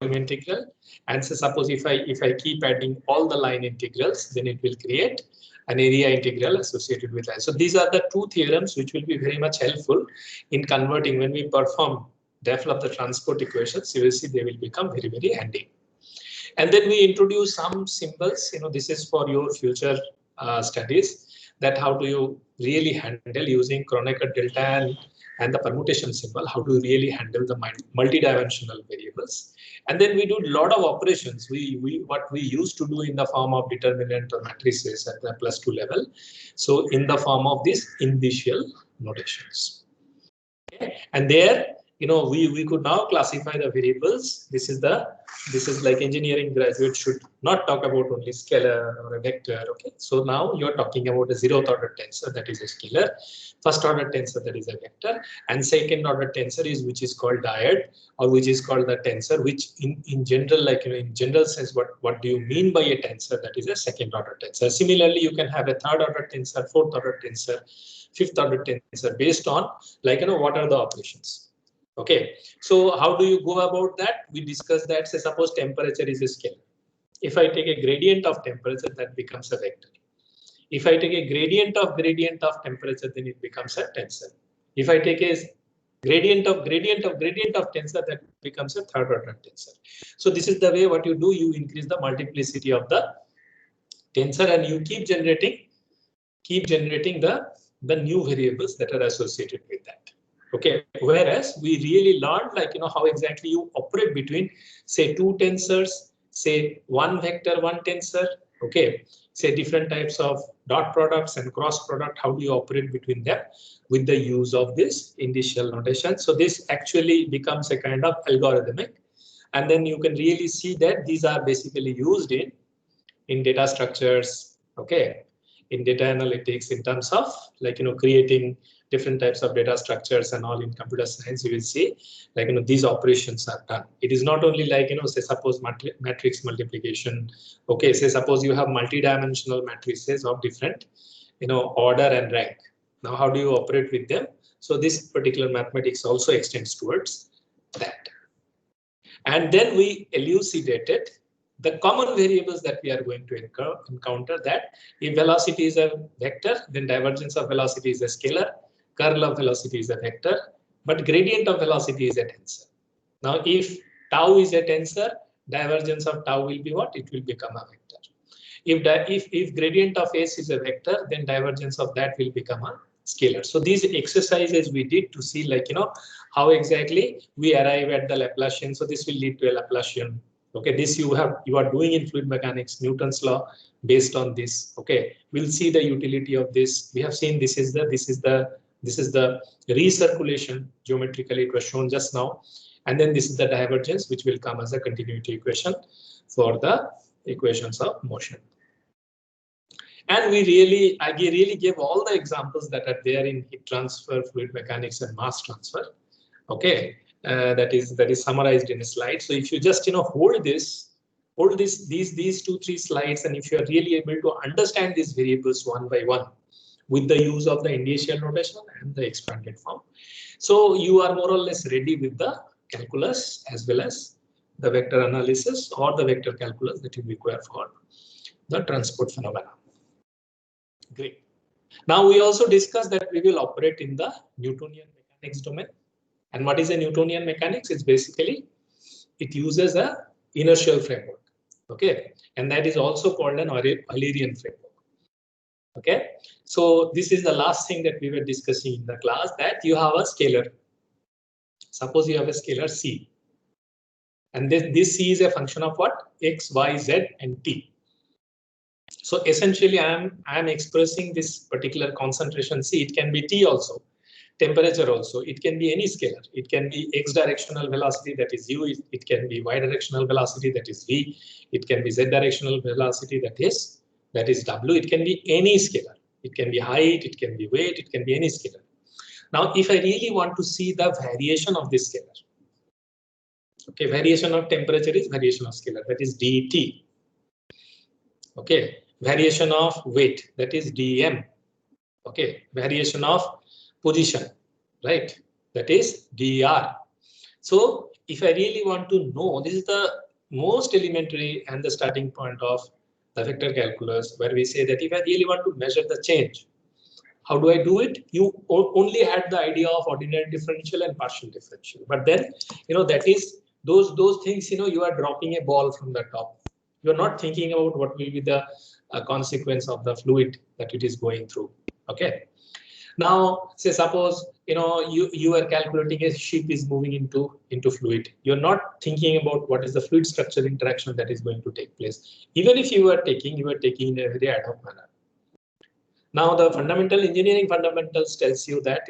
volume integral. And so suppose if I keep adding all the line integrals, then it will create an area integral associated with that. So these are the two theorems which will be very much helpful in converting when we perform develop the transport equations. You will see they will become very, very handy. And then we introduce some symbols. This is for your future studies, that how do you really handle using Kronecker delta and the permutation symbol, how to really handle the multi-dimensional variables. And then we do a lot of operations. What we used to do in the form of determinant or matrices at the +2 level. So in the form of these initial notations. Okay. And there, we could now classify the variables. This is like engineering graduate should not talk about only scalar or a vector. Okay, so now you're talking about a 0th order tensor, that is a scalar, first order tensor, that is a vector, and second order tensor is which is called dyad, or which is called the tensor, which in general, in general sense, what do you mean by a tensor? That is a second order tensor. Similarly, you can have a third order tensor, fourth order tensor, fifth order tensor based on what are the operations. Okay, so how do you go about that? We discussed that. Say suppose temperature is a scalar. If I take a gradient of temperature, that becomes a vector. If I take a gradient of temperature, then it becomes a tensor. If I take a gradient of tensor, that becomes a third order tensor. So this is the way what you do. You increase the multiplicity of the tensor and you keep generating the new variables that are associated with that. Okay, whereas we really learned how exactly you operate between, say, two tensors, say one vector, one tensor. Okay, say different types of dot products and cross product. How do you operate between them with the use of this initial notation? So this actually becomes a kind of algorithmic, and then you can really see that these are basically used in data structures. Okay, in data analytics, in terms of creating different types of data structures and all in computer science. You will see these operations are done. It is not only say suppose matrix multiplication. Okay, say suppose you have multi-dimensional matrices of different order and rank. Now how do you operate with them? So this particular mathematics also extends towards that. And then we elucidated the common variables that we are going to encounter, that if velocity is a vector, then divergence of velocity is a scalar, curl of velocity is a vector, but gradient of velocity is a tensor. Now, if tau is a tensor, divergence of tau will be what? It will become a vector. If gradient of s is a vector, then divergence of that will become a scalar. So these exercises we did to see how exactly we arrive at the Laplacian. So this will lead to a Laplacian. Okay, this you are doing in fluid mechanics, Newton's law based on this. Okay, we'll see the utility of this. We have seen this is the recirculation geometrically. It was shown just now, and then this is the divergence, which will come as a continuity equation for the equations of motion. And I really gave all the examples that are there in heat transfer, fluid mechanics, and mass transfer. Okay. That is summarized in a slide. So if you just hold these 2-3 slides, and if you are really able to understand these variables one by one with the use of the initial notation and the expanded form, so you are more or less ready with the calculus as well as the vector analysis or the vector calculus that you require for the transport phenomena. Great. Now we also discussed that we will operate in the Newtonian mechanics domain. And what is a Newtonian mechanics? It's basically, it uses a inertial framework. Okay, and that is also called an Eulerian framework. Okay, so this is the last thing that we were discussing in the class, that you have a scalar. Suppose you have a scalar c, and this c is a function of what? X, y, z, and t. So essentially, I am expressing this particular concentration c. It can be t also. Temperature also, it can be any scalar. It can be x directional velocity, that is u. It can be y directional velocity, that is v. It can be z directional velocity, that is w. It can be any scalar. It can be height, it can be weight, it can be any scalar. Now, if I really want to see the variation of this scalar, okay, variation of temperature is variation of scalar, that is dt. Okay, variation of weight, that is dm. Okay, variation of position, right? That is dr. So if I really want to know, this is the most elementary and the starting point of the vector calculus, where we say that if I really want to measure the change, how do I do it? You only had the idea of ordinary differential and partial differential, but then, that is those things, you are dropping a ball from the top. You're not thinking about what will be the consequence of the fluid that it is going through. Okay. Now, say suppose you are calculating a ship is moving into fluid. You're not thinking about what is the fluid structure interaction that is going to take place. Even if you are taking in a very ad hoc manner. Now, the fundamental engineering fundamentals tells you that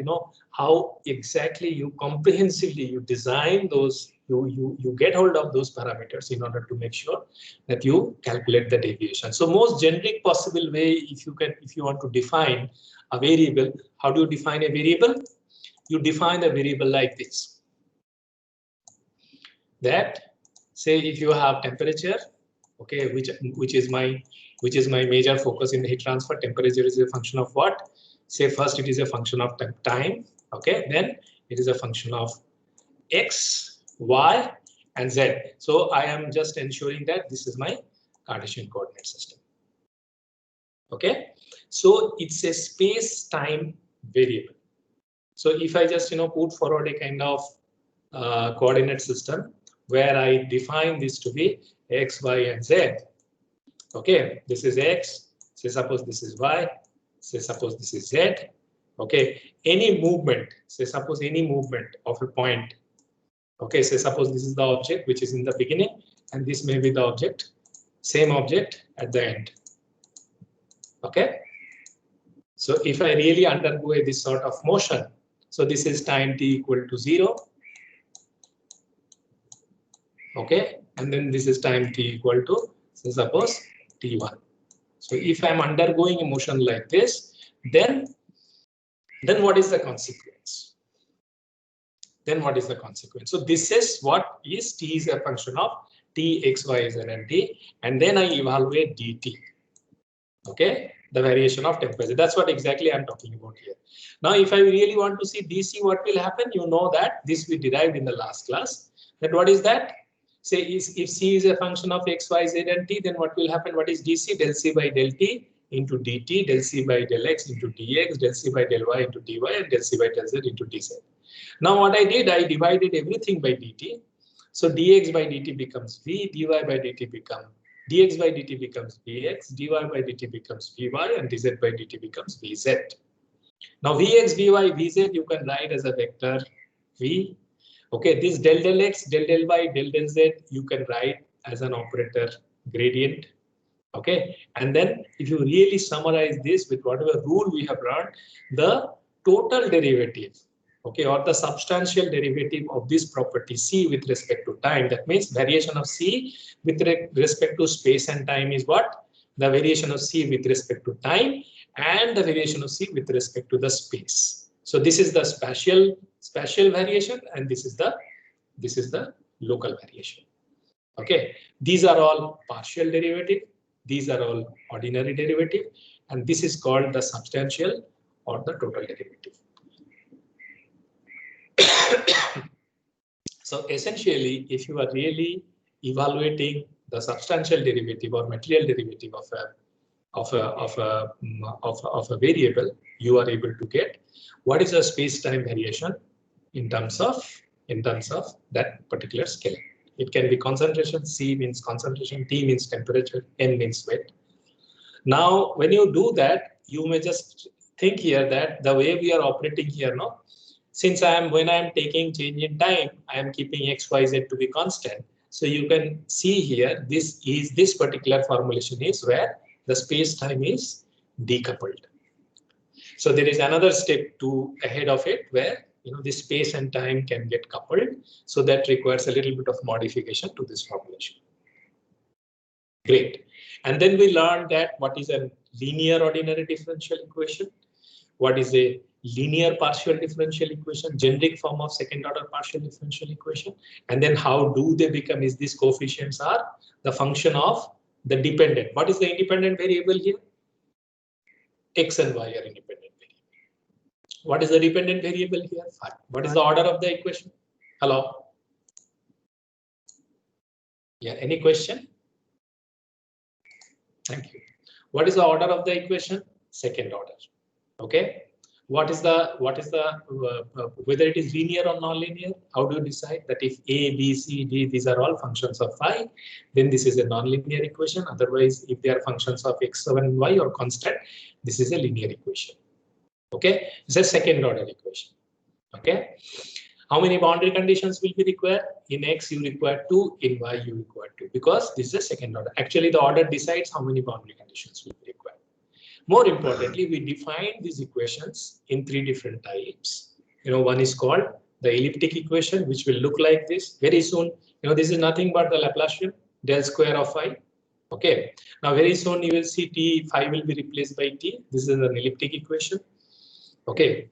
how exactly you comprehensively you design those, you get hold of those parameters in order to make sure that you calculate the deviation. So most generic possible way, if you want to define a variable, how do you define a variable? You define a variable like this. That, say if you have temperature, okay, which is my major focus in the heat transfer. Temperature is a function of what? Say first it is a function of time, okay, then it is a function of x, y, and z. So I am just ensuring that this is my Cartesian coordinate system. Okay, so it's a space-time variable. So if I just put forward a kind of coordinate system where I define this to be x, y, and z. Okay, this is x. Say suppose this is y. Say suppose this is z. Okay, any movement. Say suppose any movement of a point. Okay, say suppose this is the object which is in the beginning, and this may be the object, same object at the end. Okay, so if I really undergo this sort of motion, so this is time t equal to 0. Okay, and then this is time t equal to, say suppose t1. So if I'm undergoing a motion like this, then what is the consequence? Then what is the consequence? So this is what is t is a function of t, x, y, z, and t, and then I evaluate dt. Okay, the variation of temperature. That's what exactly I'm talking about here. Now, if I really want to see dc, what will happen? You know that this we derived in the last class. That what is that? Say if c is a function of x, y, z, and t, then what will happen? What is dc? Del c by del t into dt, del c by del x into dx, del c by del y into dy, and del c by del z into dz. Now what I did, I divided everything by dt. So dx by dt becomes v, dy by dt becomes dx by dt becomes vx, dy by dt becomes vy, and dz by dt becomes vz. Now vx, vy, vz you can write as a vector v. Okay, this del del x, del del y, del del z you can write as an operator gradient. Okay, and then if you really summarize this with whatever rule we have learned, the total derivative, okay, or the substantial derivative of this property c with respect to time, that means variation of c with respect to space and time is what? The variation of c with respect to time and the variation of c with respect to the space. So this is the spatial variation, and this is the local variation. Okay, these are all partial derivative. These are all ordinary derivative, and this is called the substantial or the total derivative. So essentially, if you are really evaluating the substantial derivative or material derivative of a variable, you are able to get what is the space-time variation in terms of that particular scale. It can be concentration. C means concentration, T means temperature, M means weight. Now, when you do that, you may just think here that the way we are operating here, no, since when I am taking change in time, I am keeping x, y, z to be constant. So you can see here, this particular formulation is where the space-time is decoupled. So there is another step ahead of it where the space and time can get coupled. So that requires a little bit of modification to this formulation. Great. And then we learned that what is a linear ordinary differential equation, what is a linear partial differential equation, generic form of second order partial differential equation, and then how do they become, is these coefficients are the function of the dependent. What is the independent variable here? X and y are independent variable. What is the dependent variable here? Phi. What is the order of the equation? Hello? Yeah, any question? Thank you. What is the order of the equation? Second order. Okay. What is the whether it is linear or non-linear? How do you decide that if A, B, C, D, these are all functions of phi, then this is a non-linear equation. Otherwise, if they are functions of x, and y or constant, this is a linear equation. Okay, it's a second order equation. Okay. How many boundary conditions will be required? In X, you require 2. In Y, you require 2. Because this is a second order. Actually, the order decides how many boundary conditions will be required. More importantly, we define these equations in 3 different types. One is called the elliptic equation, which will look like this. Very soon, this is nothing but the Laplacian del square of phi. Okay. Now, very soon you will see t phi will be replaced by t. This is an elliptic equation. Okay.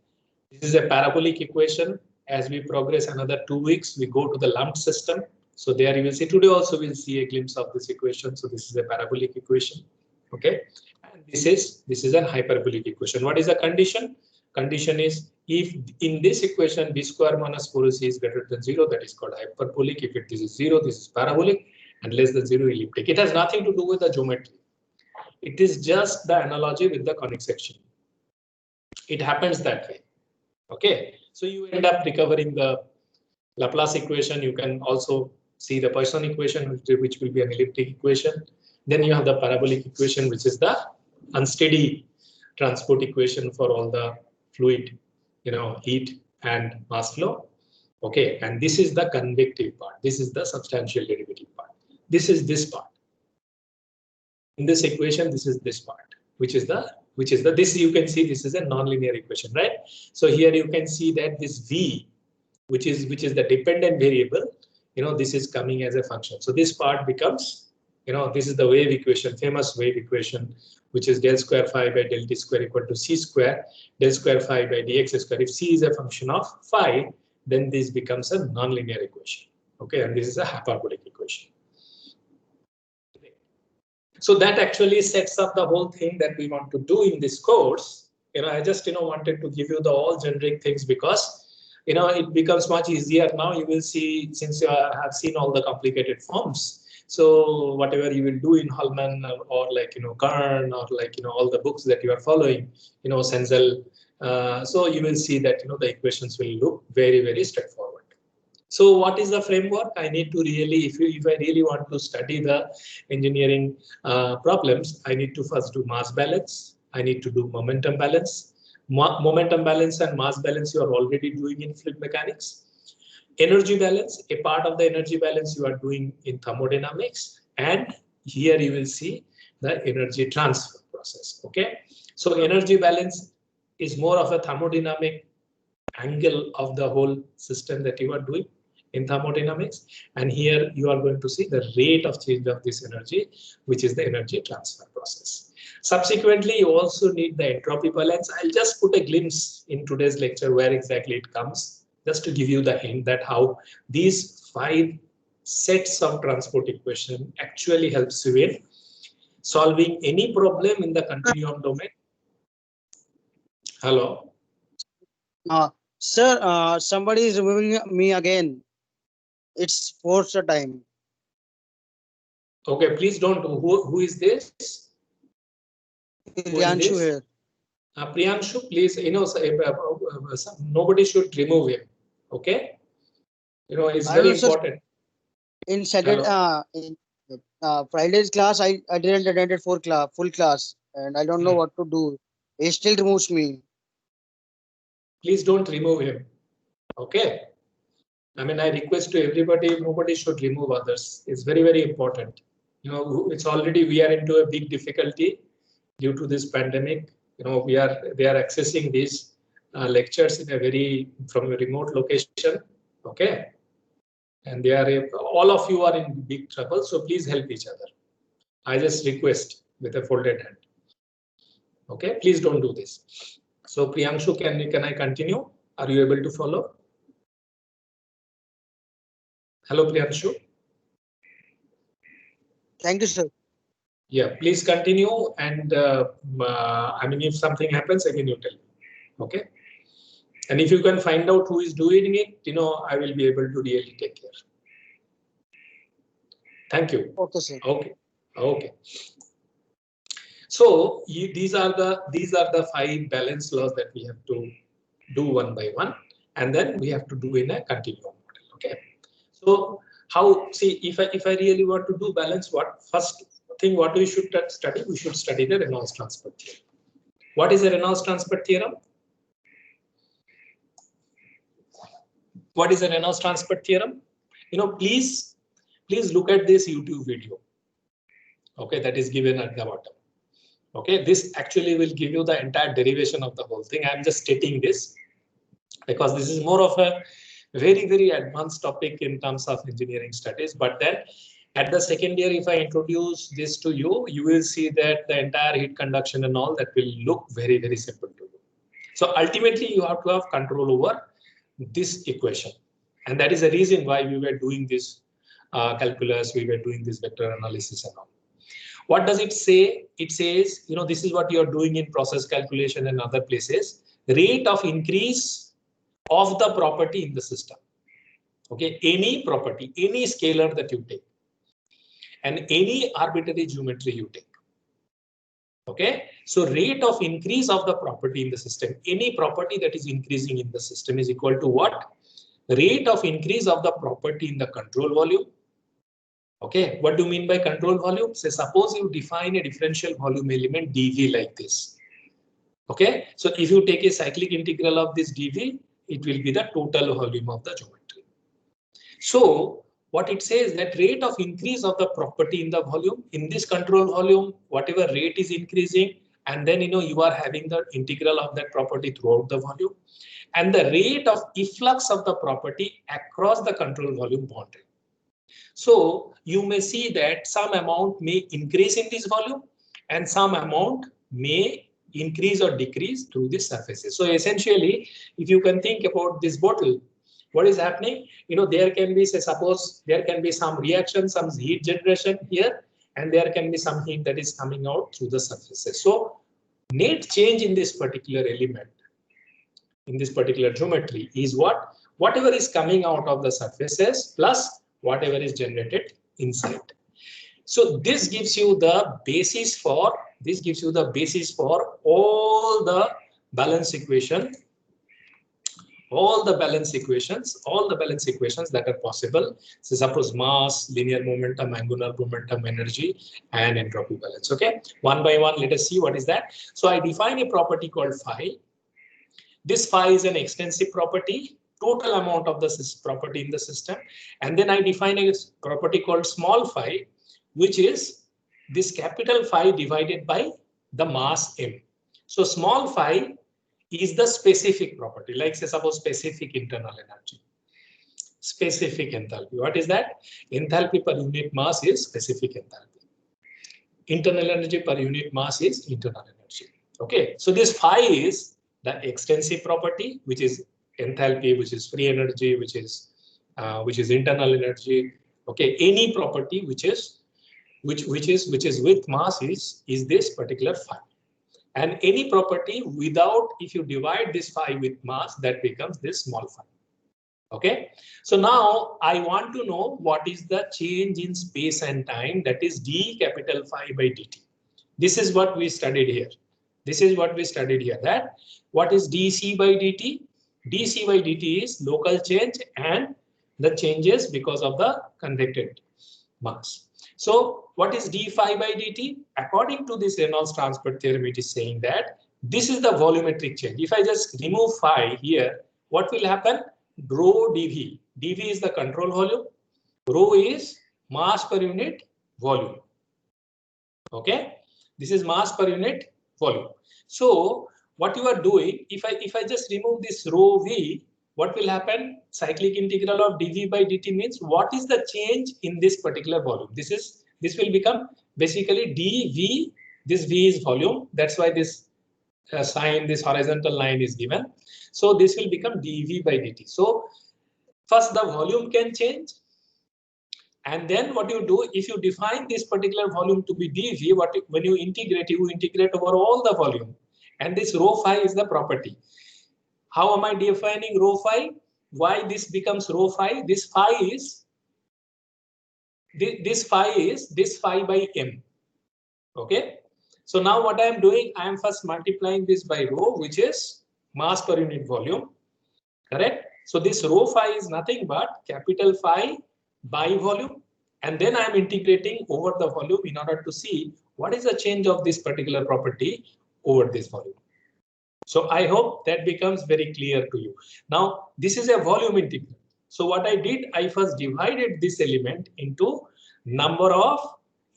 This is a parabolic equation. As we progress another 2 weeks, we go to the lumped system. So there you will see today also we'll see a glimpse of this equation. So this is a parabolic equation. Okay. And this is a hyperbolic equation. What is the condition? Condition is if in this equation b square minus 4ac is greater than 0, that is called hyperbolic. If this is 0, this is parabolic, and less than 0, elliptic. It has nothing to do with the geometry. It is just the analogy with the conic section. It happens that way. Okay, so you end up recovering the Laplace equation. You can also see the Poisson equation, which will be an elliptic equation. Then you have the parabolic equation, which is the unsteady transport equation for all the fluid, heat and mass flow. Okay, and this is the convective part. This is the substantial derivative part. This is this part. In this equation, this is this part, which is this you can see this is a nonlinear equation, right? So here you can see that this v, which is the dependent variable, this is coming as a function. So this part becomes, this is the wave equation, famous wave equation, which is del square phi by del t square equal to c square del square phi by dx square. If c is a function of phi, then this becomes a nonlinear equation. Okay, and this is a hyperbolic equation. So that actually sets up the whole thing that we want to do in this course. I just wanted to give you the all generic things because it becomes much easier now. You will see, since you have seen all the complicated forms. So whatever you will do in Hallman or like Kern or like all the books that you are following, Senzel. So you will see that the equations will look very, very straightforward. So what is the framework? I need to really, if I really want to study the engineering problems, I need to first do mass balance. I need to do momentum balance. Momentum balance and mass balance you are already doing in fluid mechanics. Energy balance, a part of the energy balance you are doing in thermodynamics. And here you will see the energy transfer process. Okay, so energy balance is more of a thermodynamic angle of the whole system that you are doing in thermodynamics, and here you are going to see the rate of change of this energy, which is the energy transfer process. Subsequently, you also need the entropy balance. I'll just put a glimpse in today's lecture where exactly it comes, just to give you the hint that how these 5 sets of transport equation actually helps you in solving any problem in the continuum domain. Hello. Sir, somebody is removing me again. It's forced time. Okay, please don't. Who is this? Priyanshu here. Priyanshu, please, nobody should remove him. Okay, it's very important. In Saturday, in Friday's class, I didn't attend full class, and I don't know what to do. He still removes me. Please don't remove him. Okay. I mean, I request to everybody, nobody should remove others. It's very, very important. It's already, we are into a big difficulty due to this pandemic. They are accessing these lectures in from a remote location. Okay. And all of you are in big trouble. So please help each other. I just request with a folded hand. Okay. Please don't do this. So Priyanshu, can I continue? Are you able to follow? Hello, Priyanshu. Thank you, sir. Yeah, please continue. And I mean, if something happens, again, you tell me. Okay. And if you can find out who is doing it, I will be able to really take care. Thank you. Okay, sir. Okay. Okay. So these are the 5 balance laws that we have to do one by one, and then we have to do in a continuum model. Okay. So how, see, if I really want to do balance, what first thing what we should study? We should study the Reynolds transfer theorem. What is the Reynolds transfer theorem? What is the Reynolds transfer theorem? You know, please look at this YouTube video. Okay, that is given at the bottom. Okay, this actually will give you the entire derivation of the whole thing. I'm just stating this because this is more of a very advanced topic in terms of engineering studies. But then at the second year, if I introduce this to you, you will see that the entire heat conduction and all that will look very simple to you. So ultimately, you have to have control over this equation. And that is the reason why we were doing this calculus, we were doing this vector analysis and all. What does it say? It says, you know, this is what you're doing in process calculation and other places. Rate of increase of the property in the system. Okay, any property, any scalar that you take, and any arbitrary geometry you take. Okay, so rate of increase of the property in the system, any property that is increasing in the system is equal to what? Rate of increase of the property in the control volume. Okay, what do you mean by control volume? Say, suppose you define a differential volume element dV like this. Okay, so if you take a cyclic integral of this dV, it will be the total volume of the geometry. So what it says, that rate of increase of the property in the volume, in this control volume, whatever rate is increasing, and then you are having the integral of that property throughout the volume, and the rate of efflux of the property across the control volume boundary. So you may see that some amount may increase in this volume and some amount may increase or decrease through the surfaces. So essentially, if you can think about this bottle, what is happening? There can be, say, suppose there can be some reaction, some heat generation here, and there can be some heat that is coming out through the surfaces. So net change in this particular element, in this particular geometry, is what? Whatever is coming out of the surfaces plus whatever is generated inside. So this gives you the basis for all the balance equation, all the balance equations that are possible. So suppose mass, linear momentum, angular momentum, energy, and entropy balance. Okay, one by one, let us see what is that. So I define a property called phi. This phi is an extensive property, total amount of the property in the system. And then I define a property called small phi, which is this capital phi divided by the mass m. So small phi is the specific property, like say suppose specific internal energy, specific enthalpy. What is that? Enthalpy per unit mass is specific enthalpy. Internal energy per unit mass is internal energy. Okay, so this phi is the extensive property, which is enthalpy, which is free energy, which is internal energy. Okay, any property which is with mass is this particular phi. And any property without, if you divide this phi with mass, that becomes this small phi. Okay, so now I want to know what is the change in space and time, that is d capital phi by dt. This is what we studied here. That what is dc by dt? dc by dt is local change and the changes because of the convected mass. So what is d phi by dt? According to this Reynolds transfer theorem, it is saying that this is the volumetric change. If I just remove phi here, what will happen? Rho dv. dv is the control volume. Rho is mass per unit volume. Okay, this is mass per unit volume. So what you are doing, if I just remove this rho v, what will happen? Cyclic integral of dv by dt means what is the change in this particular volume? This will become basically dv. This v is volume. That's why this sign, this horizontal line is given. So this will become dv by dt. So first the volume can change. And then what you do, if you define this particular volume to be dv, when you integrate over all the volume. And this rho phi is the property. How am I defining rho phi? Why this becomes rho phi? This phi is this phi by m. Okay. So now what I am doing, I am first multiplying this by rho, which is mass per unit volume. Correct. So this rho phi is nothing but capital phi by volume. And then I am integrating over the volume in order to see what is the change of this particular property over this volume. So I hope that becomes very clear to you. Now, this is a volume integral. So what I did, I first divided this element into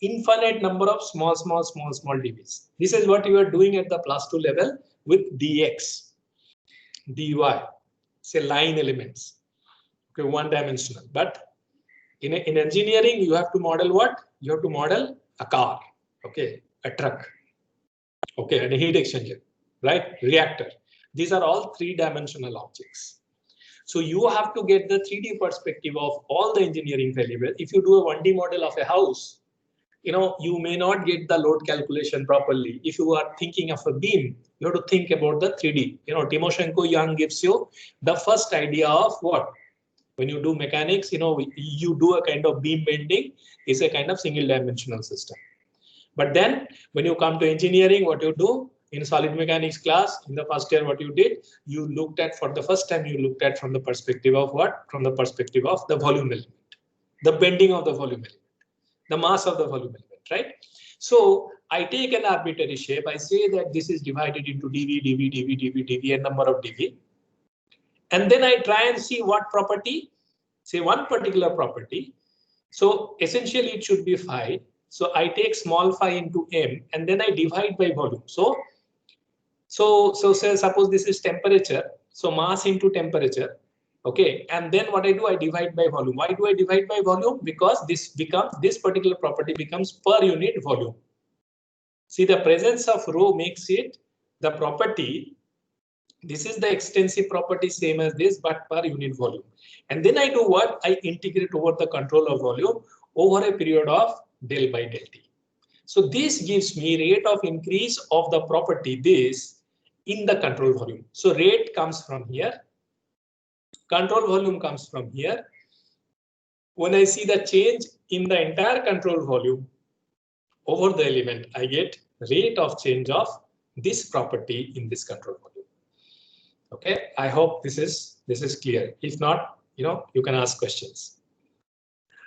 infinite number of small dv's. This is what you are doing at the +2 level with dx, dy, say line elements. Okay, one dimensional. But in engineering, you have to model what? You have to model a car, okay, a truck, okay, and a heat exchanger, right? Reactor. These are all 3-dimensional objects. So you have to get the 3D perspective of all the engineering variables. If you do a 1D model of a house, you may not get the load calculation properly. If you are thinking of a beam, you have to think about the 3D. Timoshenko Young gives you the first idea of what? When you do mechanics, you do a kind of beam bending is a kind of single dimensional system. But then when you come to engineering, what you do in solid mechanics class in the first year, what you did, you looked at for the first time, you looked at from the perspective of what? From the perspective of the volume element, the bending of the volume element, the mass of the volume element, right? So I take an arbitrary shape. I say that this is divided into dv, and number of dv. And then I try and see what property, say one particular property. So essentially it should be phi. So I take small phi into m and then I divide by volume. So say suppose this is temperature. So mass into temperature. Okay. And then what I do, I divide by volume. Why do I divide by volume? Because this particular property becomes per unit volume. See, the presence of rho makes it the property. This is the extensive property, same as this, but per unit volume. And then I do what? I integrate over the control of volume over a period of del by del t. So this gives me rate of increase of the property this in the control volume. So rate comes from here. Control volume comes from here. When I see the change in the entire control volume over the element, I get rate of change of this property in this control volume. Okay, I hope this is clear. If not, you can ask questions.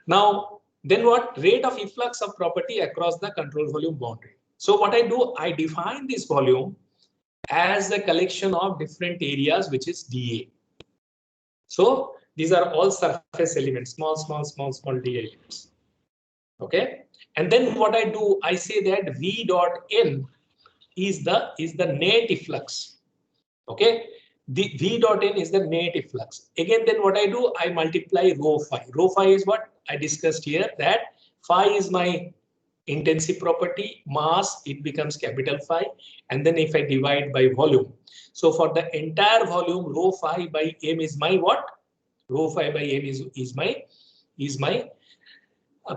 Now, then what? Rate of efflux of property across the control volume boundary. So what I do, I define this volume as a collection of different areas, which is dA. So these are all surface elements, small dA elements. Okay, and then what I do, I say that V dot N is the net efflux. Okay. The V dot N is the net efflux. Again, then what I do, I multiply rho phi. Rho phi is what I discussed here, that phi is my intensive property, mass, it becomes capital phi. And then if I divide by volume. So for the entire volume, rho phi by m is my what? Rho phi by m is my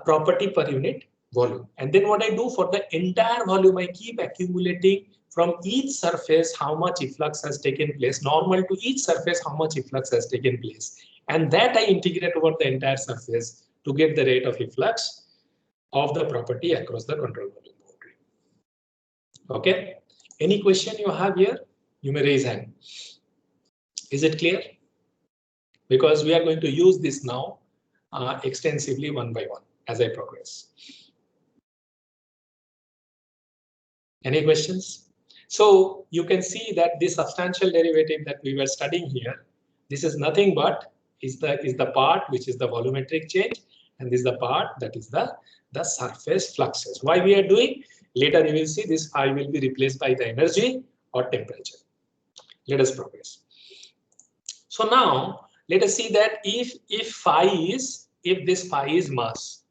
property per unit volume. And then what I do for the entire volume, I keep accumulating from each surface how much efflux has taken place, normal to each surface how much efflux has taken place. And that I integrate over the entire surface to get the rate of efflux of the property across the control volume boundary. Okay. Any question you have here? You may raise hand. Is it clear? Because we are going to use this now extensively one by one as I progress. Any questions? So you can see that this substantial derivative that we were studying here, this is nothing but is the part which is the volumetric change, and this is the part that is the surface fluxes. Why we are doing? Later you will see this phi will be replaced by the energy or temperature. Let us progress. So now let us see that if this phi is mass.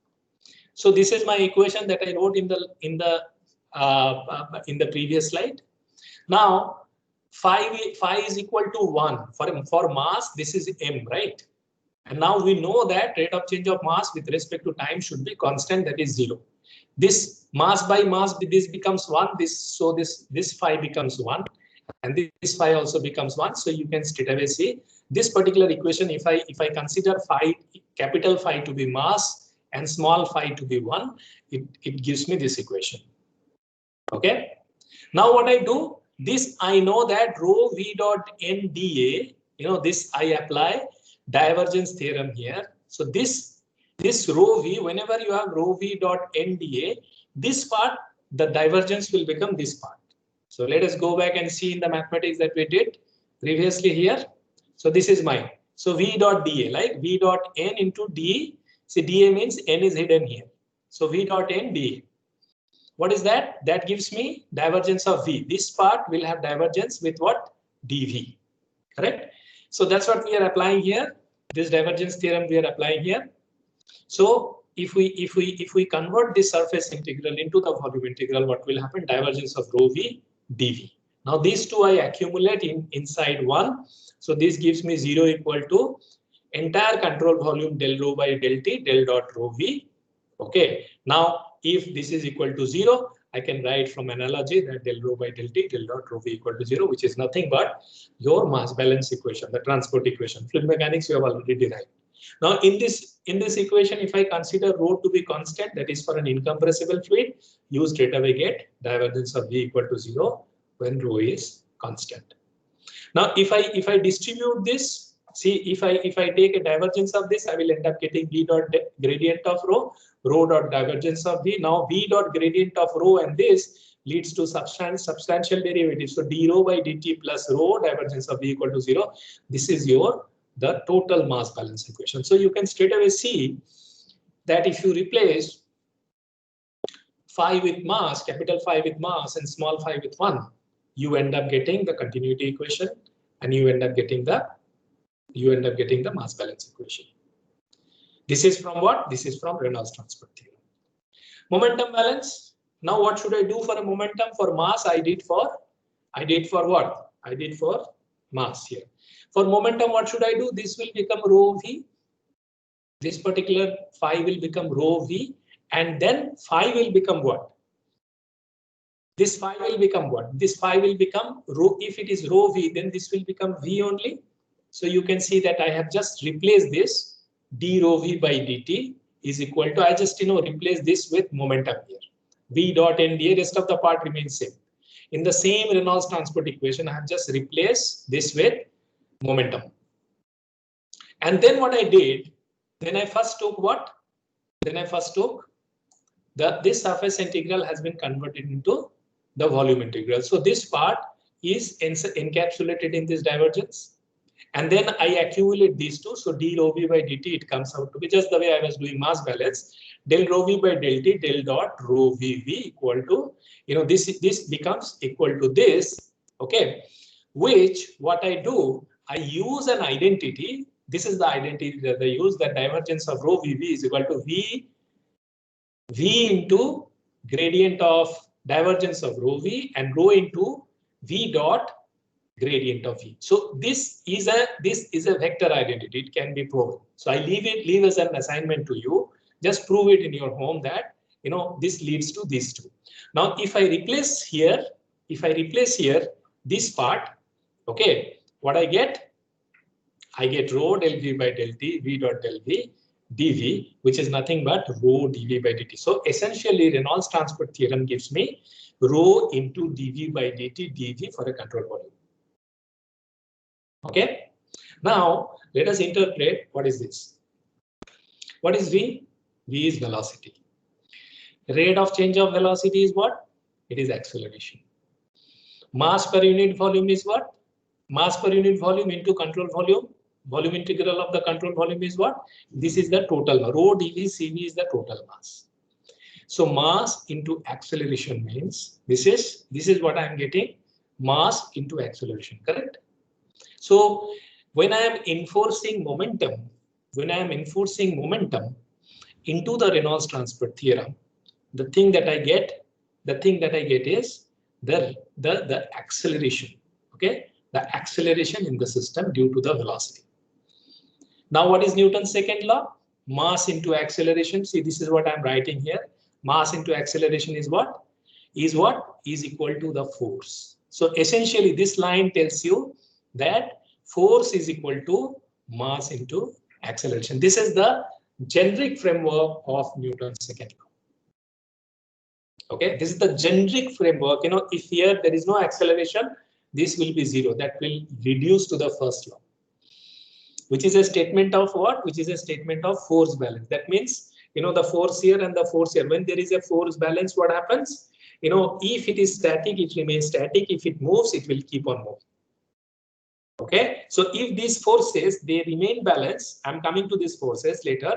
So this is my equation that I wrote in the previous slide. Now phi is equal to 1 for mass. This is m, right? And now we know that rate of change of mass with respect to time should be constant, that is 0. This mass by mass, this becomes 1. This phi becomes 1, and this phi also becomes 1. So you can straight away see this particular equation. If I consider capital phi to be mass and small phi to be 1, it gives me this equation. Okay. Now what I do, this I know that rho v dot n dA, this I apply divergence theorem here. So this rho v, whenever you have rho v dot n dA, this part, the divergence will become this part. So let us go back and see in the mathematics that we did previously here. So this is mine. So v dot dA, like v dot n into d. See, dA means n is hidden here. So v dot n dA. What is that? That gives me divergence of v. This part will have divergence with what? dv. Correct? So that's what we are applying here. This divergence theorem we are applying here. So if we convert this surface integral into the volume integral, what will happen? Divergence of rho v dv. Now these two I accumulate inside one. So this gives me 0 equal to entire control volume del rho by del t del dot rho v. Okay. Now if this is equal to 0, I can write from analogy that del rho by del t del dot rho v equal to 0, which is nothing but your mass balance equation, the transport equation. Fluid mechanics you have already derived. Now in this equation, if I consider rho to be constant, that is for an incompressible fluid, you straight away get divergence of v equal to 0 when rho is constant. Now if I distribute this, see, if I take a divergence of this, I will end up getting v dot gradient of rho dot divergence of v. Now v dot gradient of rho and this leads to substantial derivative. So d rho by dt plus rho divergence of v equal to 0. This is the total mass balance equation. So you can straight away see that if you replace phi with mass, capital Phi with mass and small phi with 1, you end up getting the continuity equation and you end up getting the mass balance equation. This is from what? This is from Reynolds transport theorem. Momentum balance. Now what should I do for a momentum? For mass, I did for what? I did for mass here. For momentum, what should I do? This will become rho v. This particular phi will become rho v, and then phi will become what? This phi will become what? This phi will become rho. If it is rho v, then this will become v only. So you can see that I have just replaced this d rho v by dt is equal to, I just replace this with momentum here. V dot n dA, rest of the part remains same. In the same Reynolds transport equation, I have just replaced this with momentum. And then what I did, then I first took what? Then I first took this surface integral has been converted into the volume integral. So this part is encapsulated in this divergence. And then I accumulate these two. So d rho v by dt, it comes out to be just the way I was doing mass balance. Del rho v by del t del dot rho v equal to, this becomes equal to this. Okay. Which what I do, I use an identity. This is the identity that I use, that divergence of rho v is equal to v into gradient of divergence of rho v and rho into v dot gradient of v. So this is a vector identity. It can be proven. So I leave as an assignment to you. Just prove it in your home that this leads to these two. Now if I replace here this part, okay, what I get rho del v by del t v dot del v dv, which is nothing but rho dv by dt. So essentially Reynolds transport theorem gives me rho into dv by dt dv for a control volume. Okay. Now let us interpret what is this. What is v? V is velocity. Rate of change of velocity is what? It is acceleration. Mass per unit volume is what? Mass per unit volume into control volume. Volume integral of the control volume is what? This is the total. Rho dv cv is the total mass. So mass into acceleration means this is what I am getting, mass into acceleration, correct? So when I am enforcing momentum into the Reynolds transport theorem, the thing that I get is the acceleration. Okay, the acceleration in the system due to the velocity. Now what is Newton's second law? Mass into acceleration. See, this is what I'm writing here. Mass into acceleration is what? Is equal to the force. So essentially this line tells you that force is equal to mass into acceleration. This is the generic framework of Newton's second law. Okay, this is the generic framework. You know, if here there is no acceleration, this will be zero. That will reduce to the first law, which is a statement of what? Which is a statement of force balance. That means, you know, the force here and the force here. When there is a force balance, what happens? You know, if it is static, it remains static. If it moves, it will keep on moving. Okay, so if these forces, they remain balanced, I'm coming to these forces later.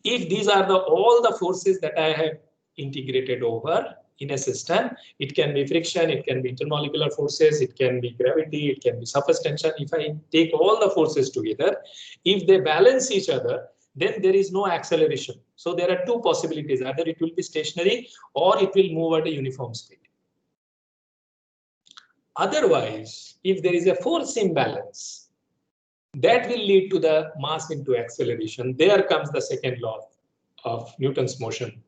If these are all the forces that I have integrated over in a system, it can be friction, it can be intermolecular forces, it can be gravity, it can be surface tension. If I take all the forces together, if they balance each other, then there is no acceleration. So there are two possibilities: either it will be stationary or it will move at a uniform speed. Otherwise, if there is a force imbalance, that will lead to the mass into acceleration. There comes the second law of Newton's motion,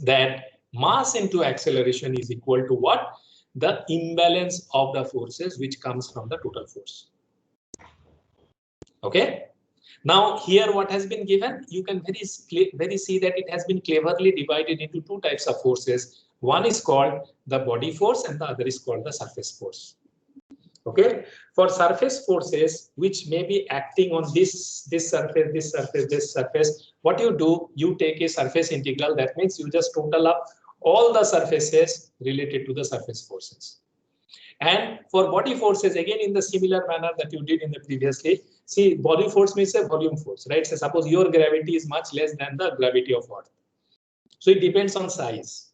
that mass into acceleration is equal to what? The imbalance of the forces which comes from the total force. Okay. Now here what has been given, you can very see that it has been cleverly divided into two types of forces. One is called the body force and the other is called the surface force. Okay, for surface forces which may be acting on this surface, what you do, you take a surface integral. That means you just total up all the surfaces related to the surface forces. And for body forces, again in the similar manner that you did in the previously, see, body force means a volume force, right? So suppose your gravity is much less than the gravity of Earth. So it depends on size.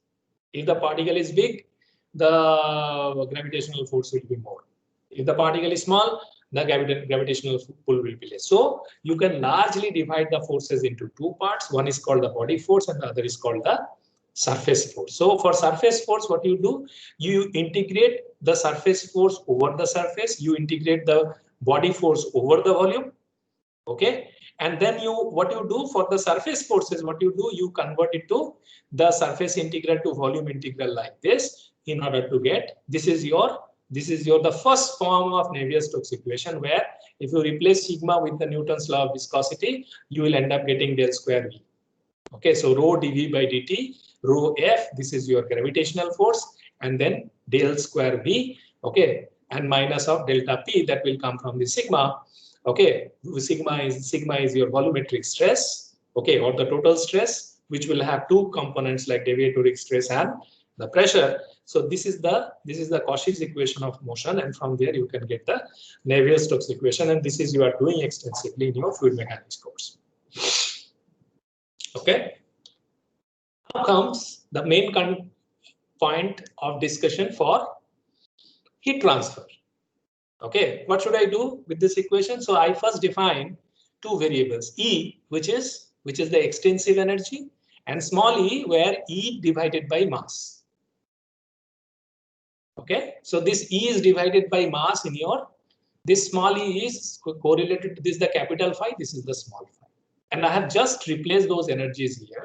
If the particle is big, the gravitational force will be more. If the particle is small, the gravitational pull will be less. So you can largely divide the forces into two parts. One is called the body force and the other is called the surface force. So for surface force, what you do, you integrate the surface force over the surface, you integrate the body force over the volume. Okay, and then what you do for the surface forces, what you do, you convert it to the surface integral to volume integral like this, in order to get, this is your the first form of Navier-Stokes equation, where if you replace sigma with the Newton's law of viscosity, you will end up getting del square V. Okay, so rho dV by dt, rho F, this is your gravitational force, and then del square V. Okay, and minus of delta P, that will come from the sigma. Okay, sigma is your volumetric stress. Okay, or the total stress, which will have two components like deviatoric stress and the pressure. So this is the Cauchy's equation of motion, and from there you can get the Navier-Stokes equation, and this is you are doing extensively in your fluid mechanics course. Okay. Now comes the main point of discussion for heat transfer. Okay, what should I do with this equation? So I first define two variables, E, which is the extensive energy, and small e, where E divided by mass. Okay, so this E is divided by mass in your, this small e is correlated to this, the capital phi, this is the small phi. And I have just replaced those energies here.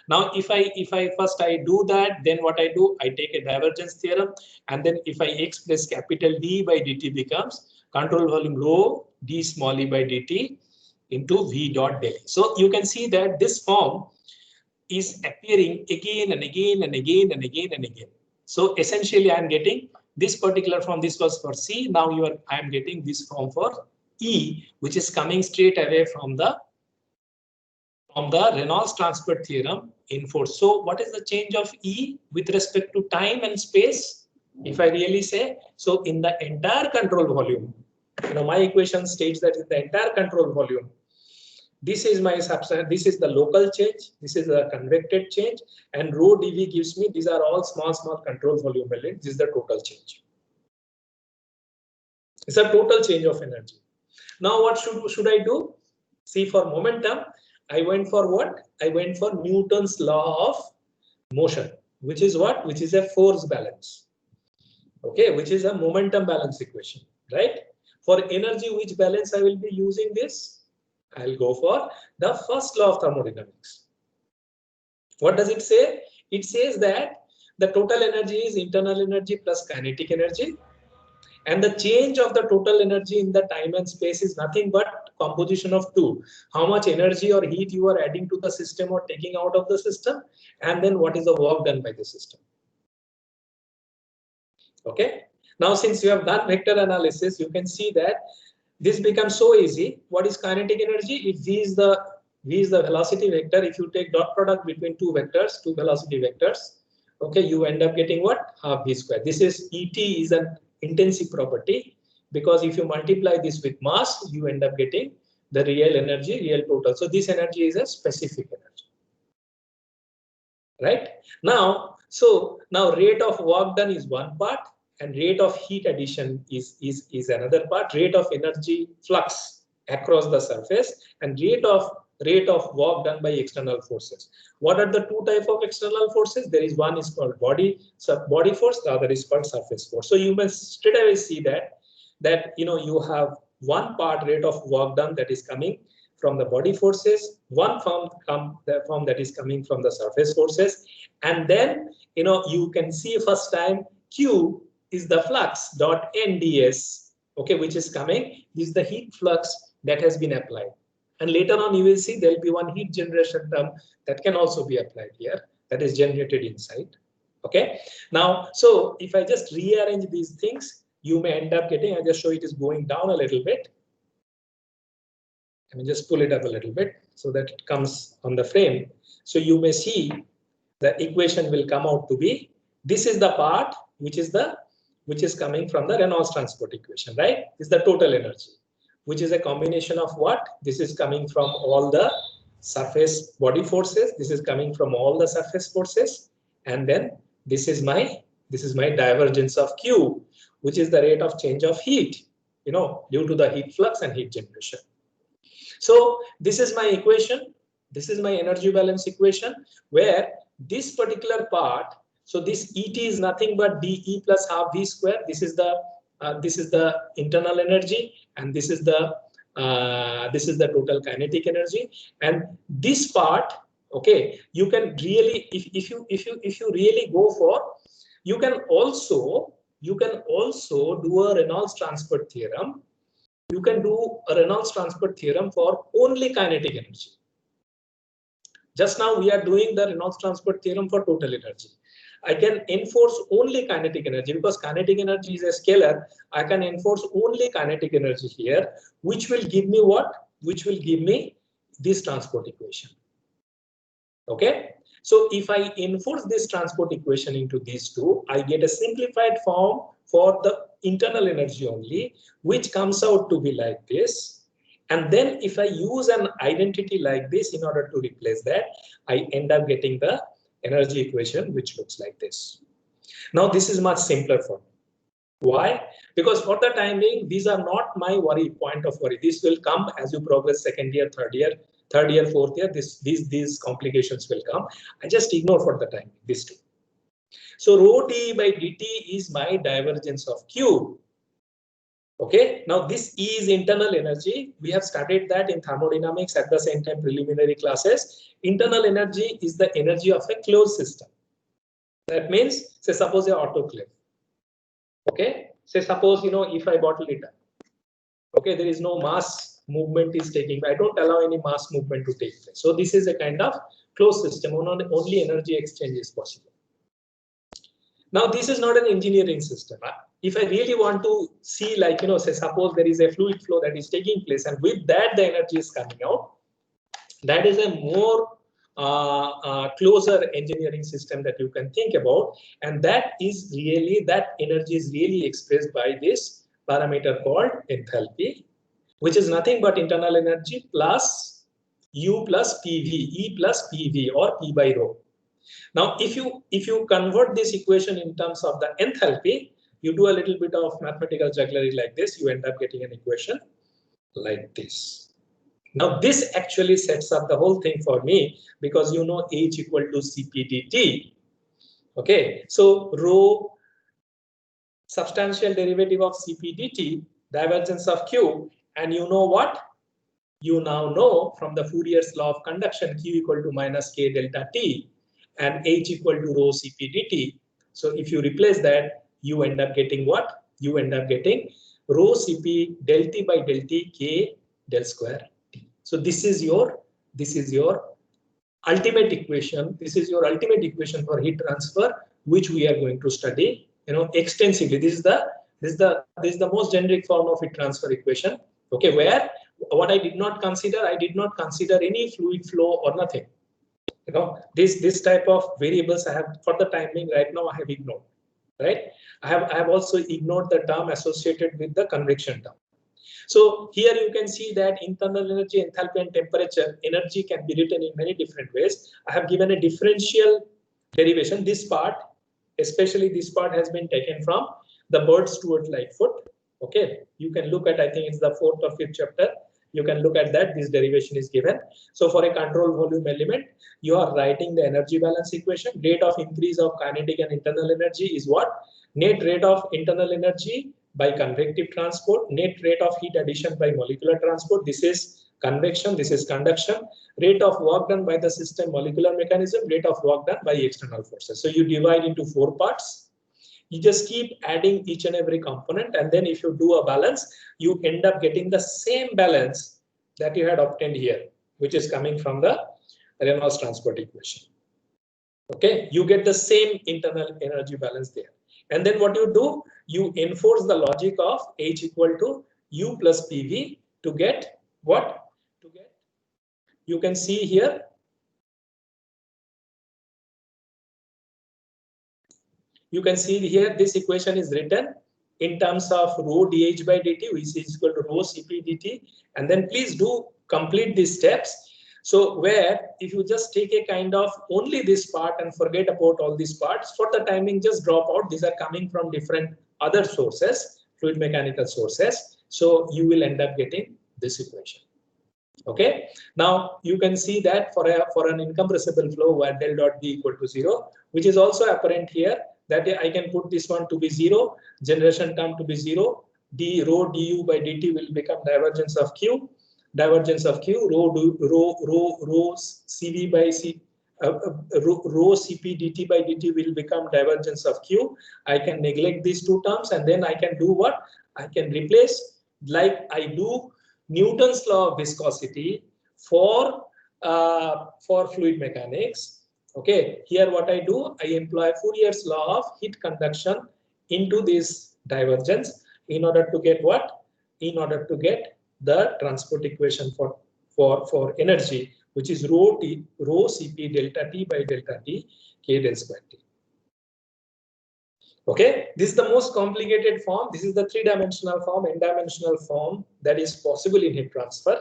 Now, if I first do that, then what I do, I take a divergence theorem, and then if I express capital D by dt becomes control volume rho d small e by dt into V dot del. So you can see that this form is appearing again and again and again and again and again. So essentially, I am getting this particular form. This was for C. Now I am getting this form for E, which is coming straight away from the Reynolds transport theorem in force. So what is the change of E with respect to time and space? If I really say, so in the entire control volume, my equation states that in the entire control volume, this is my substance, this is the local change, this is the convected change, and rho dV gives me, these are all small control volume elements. This is the total change. It's a total change of energy. Now what should I do? See, for momentum, I went for what? I went for Newton's law of motion, which is what? Which is a force balance. Okay, which is a momentum balance equation, right? For energy, which balance I will be using this? I'll go for the first law of thermodynamics. What does it say? It says that the total energy is internal energy plus kinetic energy, And the change of the total energy in the time and space is nothing but composition of two. How much energy or heat you are adding to the system or taking out of the system, and then what is the work done by the system. Okay. Now, since you have done vector analysis, you can see that this becomes so easy. What is kinetic energy? If v is the velocity vector, if you take dot product between two vectors, two velocity vectors, okay, you end up getting what? Half v square. This is ET is an intensive property, because if you multiply this with mass, you end up getting the real energy, real total. So this energy is a specific energy, right? Now, so now rate of work done is one part, and rate of heat addition is another part. Rate of energy flux across the surface, and rate of work done by external forces. What are the two types of external forces? There is one is called body force, the other is called surface force. So you must straight away see that you have one part rate of work done that is coming from the body forces, one form that is coming from the surface forces, and then you can see first time Q is the flux dot NDS, okay, which is coming. This is the heat flux that has been applied. And later on, you will see there will be one heat generation term that can also be applied here, that is generated inside. Okay. Now, so if I just rearrange these things, you may end up getting, I just show it is going down a little bit. Let me just pull it up a little bit so that it comes on the frame. So you may see the equation will come out to be, this is the part which is coming from the Reynolds transport equation, right? This is the total energy, which is a combination of what? This is coming from all the surface body forces. This is coming from all the surface forces. And then this is my divergence of Q, which is the rate of change of heat, due to the heat flux and heat generation. So this is my equation. This is my energy balance equation, where this particular part, so this ET is nothing but dE plus half V square. This is the internal energy, and this is the total kinetic energy. And this part, okay, you can really, if you really go for, you can also do a Reynolds transport theorem. You can do a Reynolds transport theorem for only kinetic energy. Just now we are doing the Reynolds transport theorem for total energy. I can enforce only kinetic energy, because kinetic energy is a scalar. I can enforce only kinetic energy here, which will give me what? Which will give me this transport equation. Okay. So if I enforce this transport equation into these two, I get a simplified form for the internal energy only, which comes out to be like this. And then if I use an identity like this in order to replace that, I end up getting the energy equation, which looks like this. Now, this is much simpler for me. Why? Because for the time being, these are not my point of worry. This will come as you progress second year, third year, fourth year. These complications will come. I just ignore for the time these two. So rho d by dt is my divergence of Q. Okay, now this E is internal energy. We have studied that in thermodynamics at the same time preliminary classes. Internal energy is the energy of a closed system. That means, say suppose an autoclave. Okay, say suppose if I bottle it up. Okay, there is no mass movement is taking. I don't allow any mass movement to take place. So this is a kind of closed system. Only energy exchange is possible. Now this is not an engineering system. If I really want to see, like, say suppose there is a fluid flow that is taking place, and with that the energy is coming out, that is a more closer engineering system that you can think about, and that energy is really expressed by this parameter called enthalpy, which is nothing but internal energy plus U plus PV, E plus PV, or P by rho. Now, if you convert this equation in terms of the enthalpy, you do a little bit of mathematical jugglery like this, you end up getting an equation like this. Now, this actually sets up the whole thing for me, because H equal to Cp dt. Okay, so rho substantial derivative of Cp dt, divergence of Q, and you know what? You now know from the Fourier's law of conduction, Q equal to minus K delta T, and H equal to rho Cp dt. So if you replace that, you end up getting what? you end up getting rho Cp del T by del T K del square T. So this is your ultimate equation. This is your ultimate equation for heat transfer, which we are going to study, extensively. This is the most generic form of heat transfer equation. Okay, where what I did not consider any fluid flow or nothing. This type of variables I have, for the time being right now, I have ignored. Right? I have also ignored the term associated with the convection term. So here you can see that internal energy, enthalpy, and temperature energy can be written in many different ways. I have given a differential derivation. This part, especially this part, has been taken from the Bird-Stewart Lightfoot. Okay, you can look at, I think it's the 4th or 5th chapter. You can look at that. This derivation is given. So for a control volume element, you are writing the energy balance equation. Rate of increase of kinetic and internal energy is what? Net rate of internal energy by convective transport, net rate of heat addition by molecular transport. This is convection, this is conduction. Rate of work done by the system molecular mechanism, rate of work done by external forces. So you divide into 4 parts. You just keep adding each and every component, and then if you do a balance, you end up getting the same balance that you had obtained here, which is coming from the Reynolds transport equation. Okay, you get the same internal energy balance there. And then what you do, you enforce the logic of H equal to U plus PV to get what? You can see here, this equation is written in terms of rho dH by dt, which is equal to rho Cp dt. And then please do complete these steps. So where if you just take a kind of only this part and forget about all these parts, for the timing just drop out. These are coming from different other sources, fluid mechanical sources. So you will end up getting this equation. Okay. Now you can see that for an incompressible flow where del dot B equal to 0, which is also apparent here, that I can put this one to be 0, generation term to be 0, d rho du by dt will become divergence of Q. Divergence of Q, rho Cv by C, rho Cp dt by dt will become divergence of Q. I can neglect these 2 terms, and then I can do what? I can replace, like I do Newton's law of viscosity for fluid mechanics. Okay, here what I do, I employ Fourier's law of heat conduction into this divergence in order to get what? In order to get the transport equation for energy, which is rho Cp delta T by delta T K del square T. Okay, this is the most complicated form. This is the 3-dimensional form, n-dimensional form that is possible in heat transfer.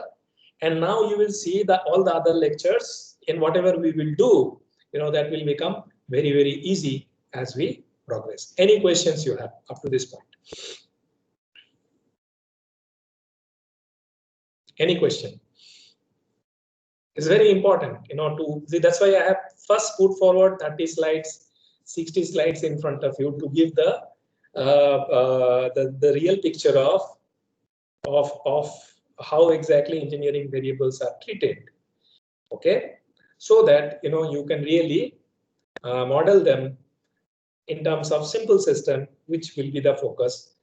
And now you will see that all the other lectures in whatever we will do, that will become very, very easy as we progress. Any questions you have up to this point? Any question? It's very important, to see. That's why I have first put forward 30 slides, 60 slides in front of you to give the real picture of how exactly engineering variables are treated. Okay, so that you can really model them in terms of simple system, which will be the focus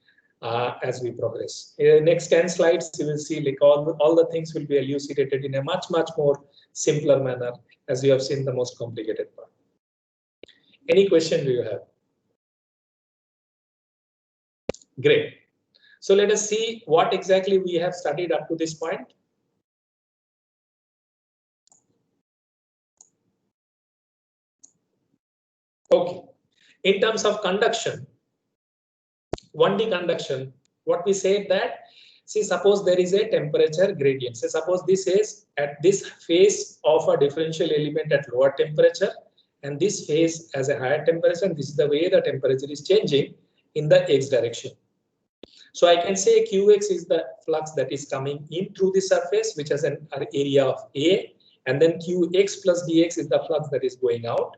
as we progress. In the next 10 slides, you will see like all the things will be elucidated in a much more simpler manner, as you have seen the most complicated part. Any question do you have? Great. So let us see what exactly we have studied up to this point. Okay. In terms of conduction, 1D conduction, what we said that, see, suppose there is a temperature gradient. So suppose this is at this phase of a differential element at lower temperature, and this phase has a higher temperature, and this is the way the temperature is changing in the x direction. So I can say Qx is the flux that is coming in through the surface, which has an area of A, and then Qx plus dx is the flux that is going out.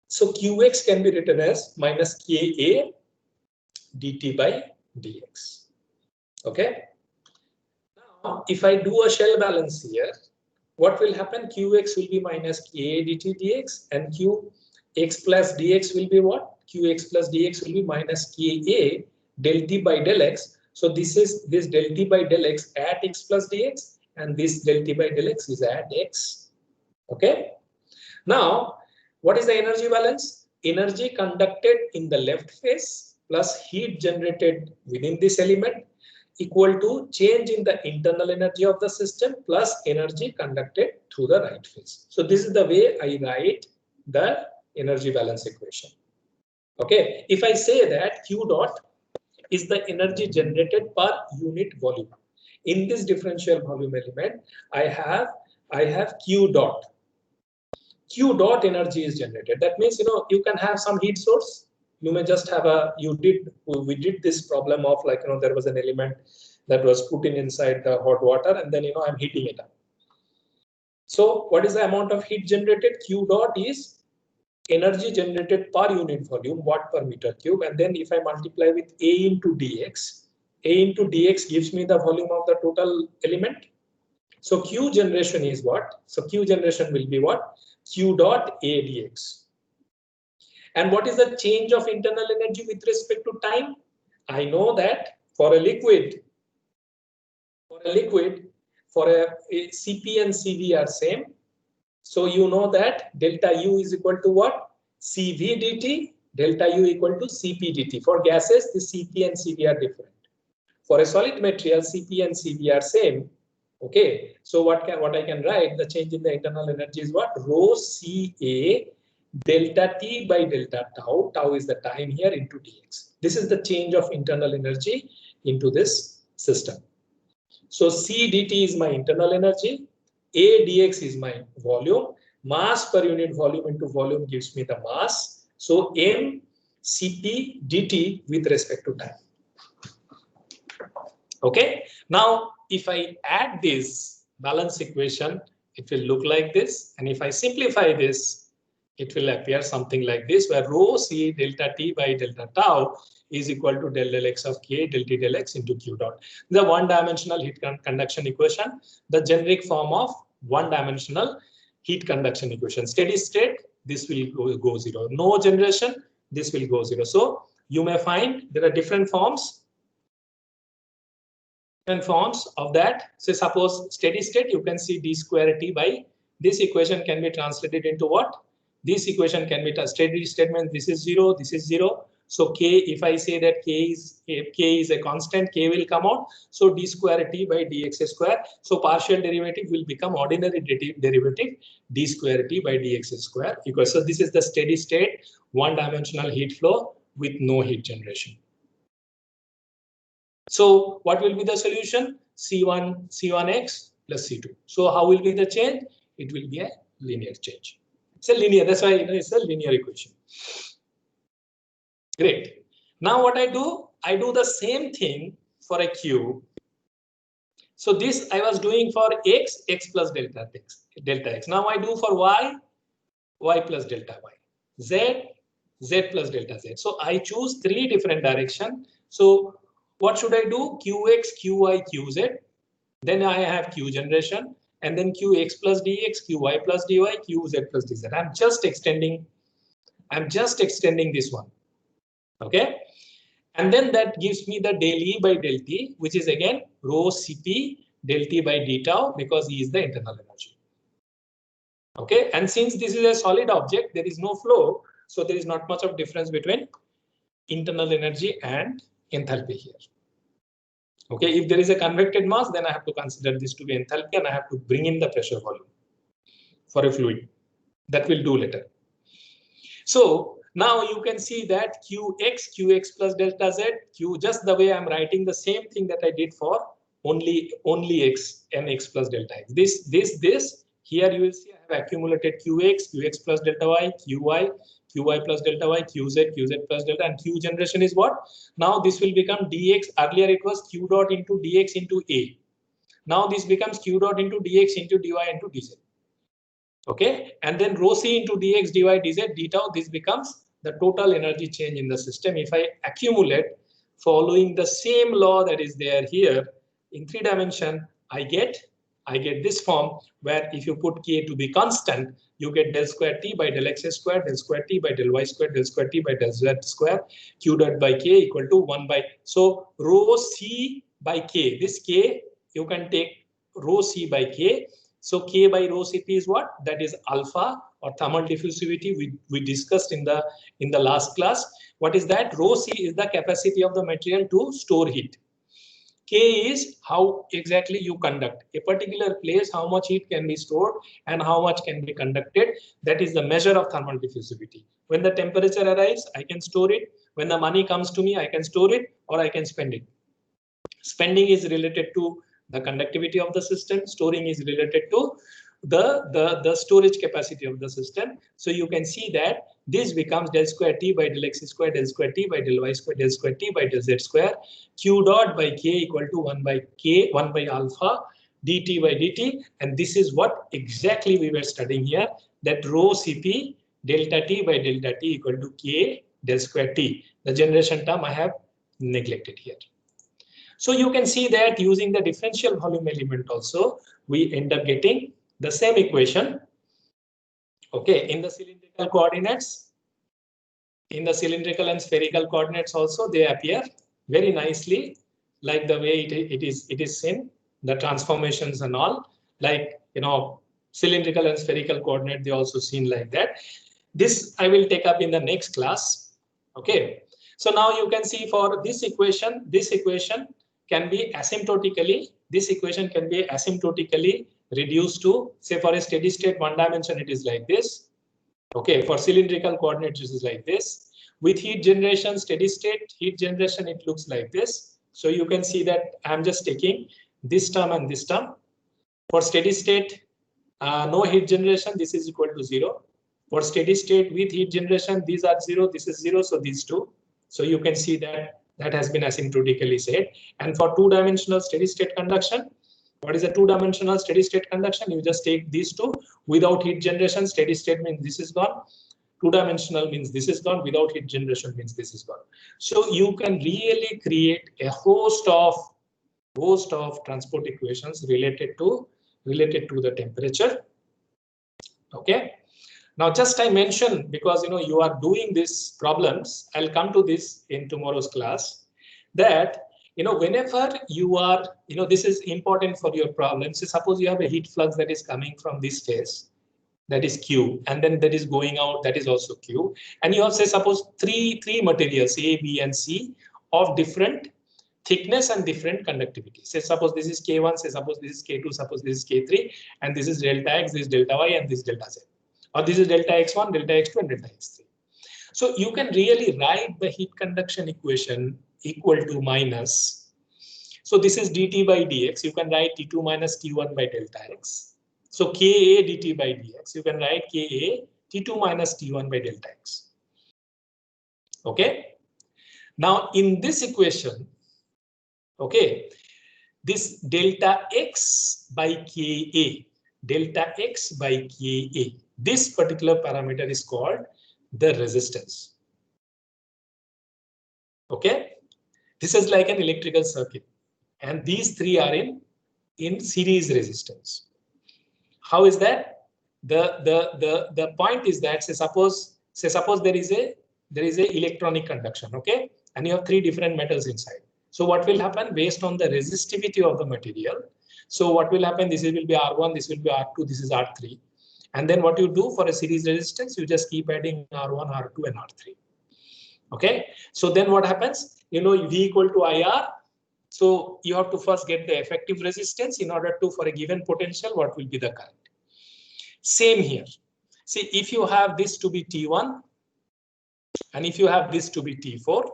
So Qx can be written as minus Ka dt by dx. Okay. Now, if I do a shell balance here, what will happen? Qx will be minus Ka dt dx, and Qx plus dx will be what? Qx plus dx will be minus Ka del t by del x. So this is this del t by del x at x plus dx, and this del t by del x is at x. Okay. Now, what is the energy balance? Energy conducted in the left phase plus heat generated within this element equal to change in the internal energy of the system plus energy conducted through the right phase. So this is the way I write the energy balance equation. Okay, if I say that Q dot is the energy generated per unit volume. In this differential volume element, I have Q dot. Q dot energy is generated. That means, you can have some heat source. You may just have we did this problem of like, there was an element that was put inside the hot water, and then, I'm heating it up. So what is the amount of heat generated? Q dot is energy generated per unit volume, watt per meter cube. And then if I multiply with A into dx, A into dx gives me the volume of the total element. So Q generation is what? So Q generation will be what? Q dot A dx. And what is the change of internal energy with respect to time? I know that for a liquid, for a Cp and Cv are same. So you know that delta U is equal to what? Cv dt, delta U equal to Cp dt. For gases, the Cp and Cv are different. For a solid material, Cp and Cv are same. Okay, so what I can write, the change in the internal energy is what? Rho Ca delta T by delta tau. Tau is the time here into dx. This is the change of internal energy into this system. So C dt is my internal energy. A dx is my volume. Mass per unit volume into volume gives me the mass. So m Cp dt with respect to time. Okay. Now, if I add this balance equation, it will look like this. And if I simplify this, it will appear something like this, where rho C delta T by delta tau is equal to del del x of K del T del x into Q dot. The one-dimensional heat conduction equation, the generic form of one-dimensional heat conduction equation. Steady state, this will go zero. No generation, this will go zero. So you may find there are different forms of that. So suppose steady state, you can see d square T by this equation can be translated into what? This equation can be steady state means this is zero, this is zero. So K, if I say that K is a constant, K will come out. So d square T by dx square. So partial derivative will become ordinary derivative d square T by dx square equals. So this is the steady state one-dimensional heat flow with no heat generation. So what will be the solution? C1x plus C2. So how will be the change? It will be a linear change. It's a linear, that's why it's a linear equation. Great. Now what I do the same thing for a cube. So this I was doing for x plus delta x. Now I do for y plus delta y, z plus delta z. So I choose three different directions. So what should I do? Qx, qy, qz. Then I have q generation, and then qx plus dx, qy plus dy, qz plus dz. I'm just extending this one. Okay, and then that gives me the del E by del T, which is again rho Cp del T by d tau, because E is the internal energy. Okay, and since this is a solid object, there is no flow, so there is not much of difference between internal energy and enthalpy here. Okay, if there is a convected mass, then I have to consider this to be enthalpy, and I have to bring in the pressure volume for a fluid. That will do later. So now you can see that qx plus delta z, q, just the way I'm writing the same thing that I did for only x and x plus delta x. This here you will see I have accumulated qx plus delta y, qy plus delta y, qz plus delta, and q generation is what? Now this will become dx. Earlier it was q dot into dx into a. Now this becomes q dot into dx into dy into dz. Okay, and then rho c into dx, dy, dz, d tau, this becomes the total energy change in the system. If I accumulate following the same law that is there here in 3 dimension, I get I get this form where if you put K to be constant, you get del square T by del X square, del square T by del Y square, del square T by del Z square, Q dot by K equal to 1 by. So rho C by K, this K, you can take rho C by K. So K by rho Cp is what? That is alpha or thermal diffusivity we discussed in the last class. What is that? Rho C is the capacity of the material to store heat. K is how exactly you conduct a particular place, how much heat can be stored and how much can be conducted. That is the measure of thermal diffusivity. When the temperature arrives, I can store it. When the money comes to me, I can store it or I can spend it. Spending is related to the conductivity of the system. Storing is related to the storage capacity of the system. So you can see that this becomes del square T by del X square, del square T by del Y square, del square T by del Z square, Q dot by K equal to 1 by K, 1 by alpha dt by dt. And this is what exactly we were studying here, that rho Cp delta T by delta T equal to K del square T. The generation term I have neglected here. So you can see that using the differential volume element also, we end up getting the same equation. Okay, in the cylindrical coordinates, in the cylindrical and spherical coordinates also, they appear very nicely, like the way it is seen, the transformations and all, like, you know, cylindrical and spherical coordinate, they also seen like that. This I will take up in the next class. Okay, so now you can see for this equation can be asymptotically, this equation can be asymptotically reduced to, say, for a steady state one dimension, it is like this. Okay, for cylindrical coordinates, this is like this. With heat generation, steady state heat generation, it looks like this. So you can see that I'm just taking this term and this term. For steady state, no heat generation, this is equal to 0. For steady state with heat generation, these are 0, this is 0, so these two. So you can see that that has been asymptotically said. And for two-dimensional steady state conduction, what is a two-dimensional steady state conduction? You just take these two. Without heat generation, steady state means this is gone. Two-dimensional means this is gone. Without heat generation means this is gone. So you can really create a host of transport equations related to the temperature. Okay. Now, just I mentioned, because you are doing these problems, I'll come to this in tomorrow's class, that whenever you are, this is important for your problem. So suppose you have a heat flux that is coming from this phase, that is Q, and then that is going out, that is also Q, and you have, say, suppose three materials A, B, and C of different thickness and different conductivity. Say suppose this is K1, say suppose this is K2, suppose this is K3, and this is delta X, this is delta Y, and this is delta Z. Or this is delta X1, delta X2, and delta X3. So you can really write the heat conduction equation equal to minus. So this is dt by dx. You can write T2 minus T1 by delta X. So Ka dt by dx. You can write Ka T2 minus T1 by delta X. Okay. Now in this equation, okay, this delta X by Ka, delta X by Ka, this particular parameter is called the resistance. Okay, this is like an electrical circuit, and these three are in series resistance. How is that? The point is that, say suppose there is a electronic conduction, okay, and you have three different metals inside. So what will happen based on the resistivity of the material? So what will happen? This will be R1, this will be R2, this is R3. And then what you do for a series resistance, you just keep adding R1, R2, and R3. Okay. So then what happens? V equal to IR. So you have to first get the effective resistance in order to, for a given potential, what will be the current. Same here. See, if you have this to be T1 and if you have this to be T4,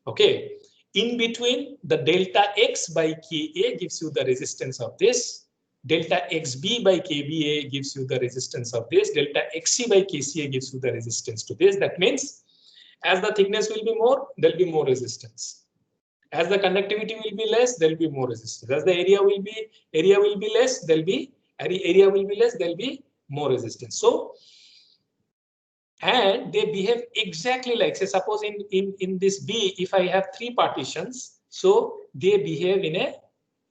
okay, in between the delta X by Ka gives you the resistance of this. Delta XB by KBA gives you the resistance of this. Delta XC by KCA gives you the resistance to this. That means as the thickness will be more, there will be more resistance. As the conductivity will be less, there will be more resistance. As the area will be less, there will be less, there will be more resistance. So, and they behave exactly like, say, suppose in this B, if I have three partitions, so they behave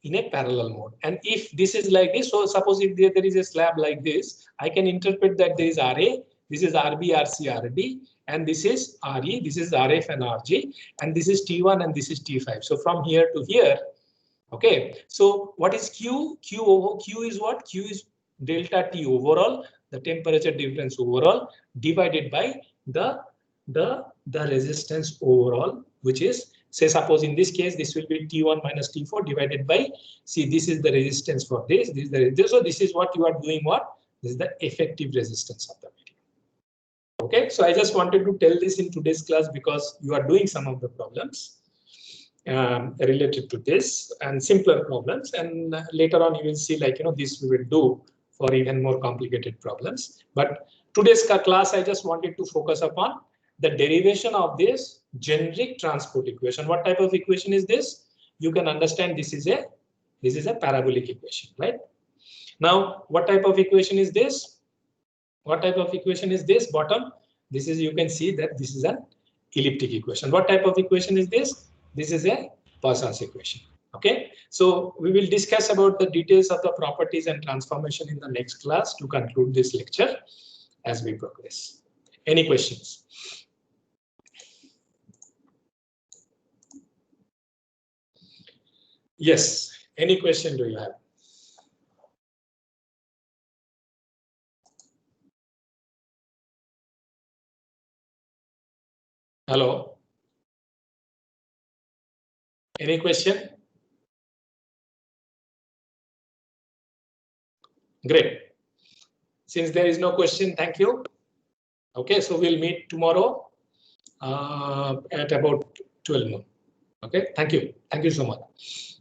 in a parallel mode. And if this is like this, so suppose if there is a slab like this, I can interpret that there is RA, this is RB, RC, RD, and this is RE, this is RF and RG, and this is T1 and this is T5. So from here to here, okay. So what is Q? Q is what? Q is delta T overall, the temperature difference overall, divided by the resistance overall, which is, say, suppose in this case, this will be T1 minus T4 divided by, see, this is the resistance for this, this is the resistance. So this is what you are doing, what? This is the effective resistance of the material. Okay, so I just wanted to tell this in today's class because you are doing some of the problems related to this and simpler problems, and later on you will see, like, this we will do for even more complicated problems. But today's class, I just wanted to focus upon the derivation of this generic transport equation. What type of equation is this? You can understand this is a parabolic equation, right? Now, what type of equation is this? What type of equation is this? Bottom, this is, you can see that this is an elliptic equation. What type of equation is this? This is a Poisson's equation. Okay, so we will discuss about the details of the properties and transformation in the next class to conclude this lecture as we progress. Any questions? Yes, any question do you have? Hello? Any question? Great. Since there is no question, thank you. Okay, so we'll meet tomorrow at about 12 noon. Okay, thank you. Thank you so much.